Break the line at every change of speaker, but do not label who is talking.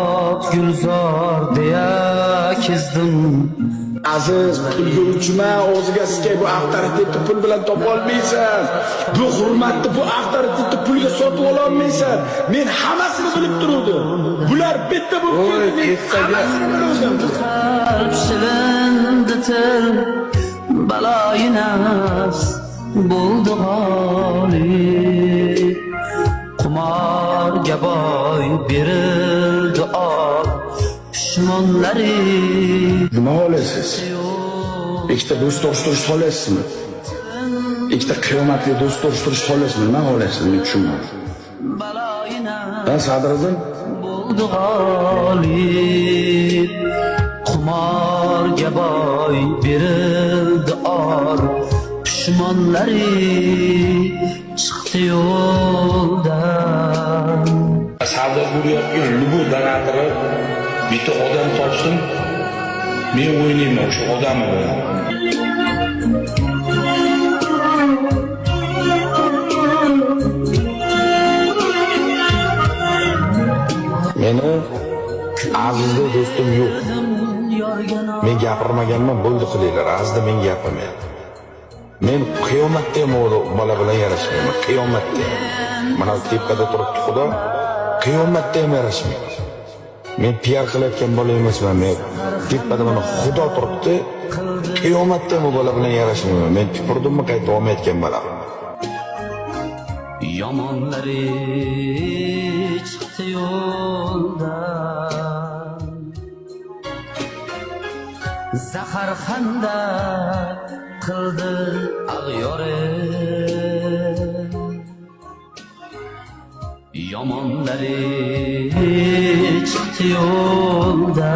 hayot gulzor deya kezdim.
Aziz, pulga uchma, o'ziga sikay bu avtoritetni pul bilan topa olmaysan. Bu hurmatni bu avtoritetni pulga sotib ola olmaysan. Men hammasini bilib turuvdim. Bular bitta bu pulni hammasini biluvdim.
Qalb shilindi til, baloyi nafs bo'ldi g'olib. Qumorga boy berildi ob pushmonlari.
Nima olasizsiz? Ikkita do'st to'g'rishtirish olasizmi? Ikkita qiyomatli do'st to'g'rishtirish olasizmi? Nima olasiz? Men tushunmadim.
Baloyi nafs
Ben Sadriddin
bo'ldi g'olib. Qumorga boy berildi or pushmonlari chiqdi yo'ldan.
Savdo bo'layotgan lubu donatori bitta odam topsin, men o'ynayman o'sha odamni bilan.
Meni Azizda do'stim yo'q. Men gapirmaganman, bo'ldi qilinglar. Azizda men gapirmayapman. Men qiyomatda ham bola bilan yarashmayman. Qiyomatda. Mana tepada turibdi Xudo. Qiyomatda ham yarashmayman. Men PR qilayotgan bola emasman. Men tepada mana Xudo turibdi. Qiyomatda ham bola bilan yarashmayman. Men tupirdimmi qayta olmayotgan bola.
Yomonlari chiqdi yo'ldan. Zahar xanda qildi ag'yori. Yomonlari chiqdi yo'ldan.